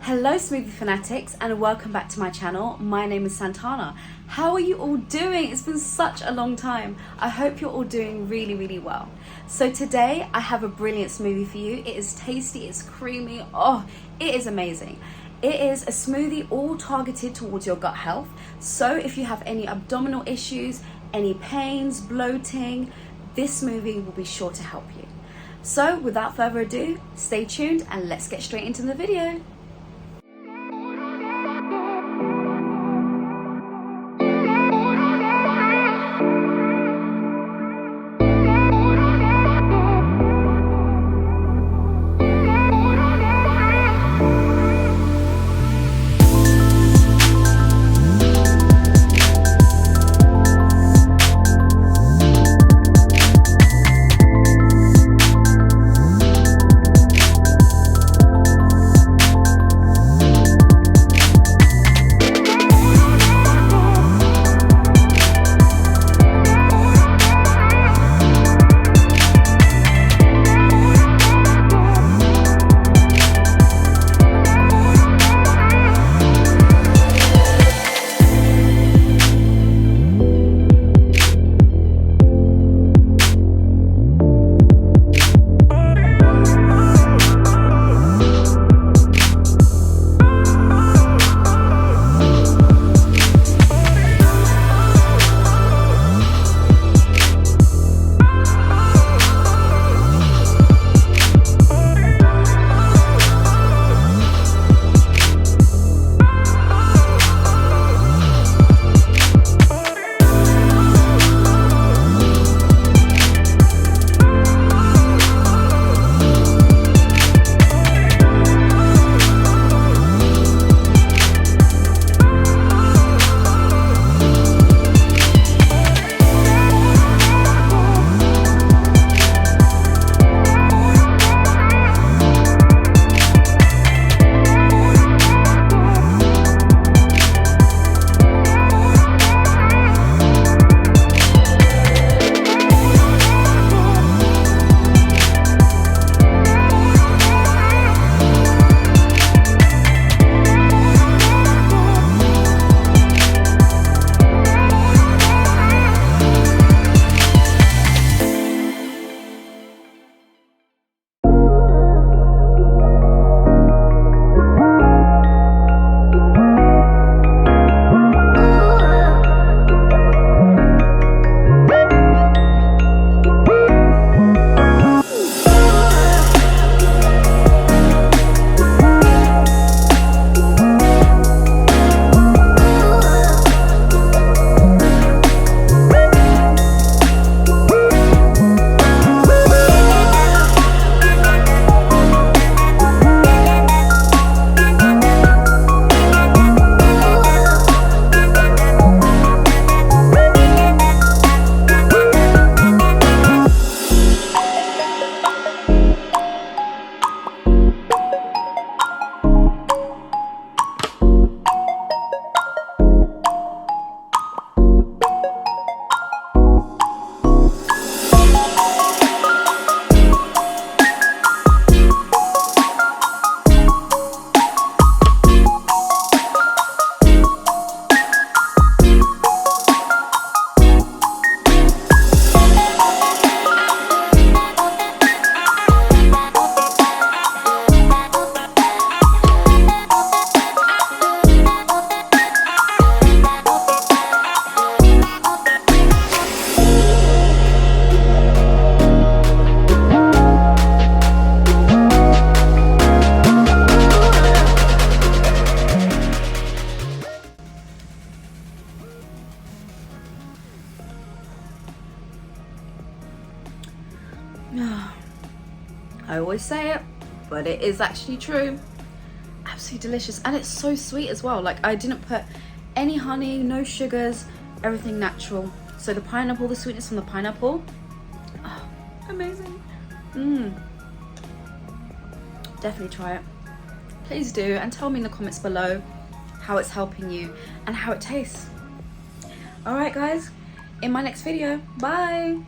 Hello smoothie fanatics and welcome back to my channel. My name is Santana. How are you all doing? It's been such a long time. I hope you're all doing really well. So today I have a brilliant smoothie for you. It is tasty, it's creamy, oh, it is amazing. It is a smoothie all targeted towards your gut health. So if you have any abdominal issues, any pains, bloating, this smoothie will be sure to help you. So without further ado, stay tuned and let's get straight into the video. I always say it, but it is actually true. Absolutely delicious, and it's so sweet as well. Like, I didn't put any honey, no sugars, everything natural. So the pineapple, the sweetness from the pineapple, oh, amazing. Definitely try it. Please do, and tell me in the comments below how it's helping you and how it tastes. All right guys, in my next video, bye.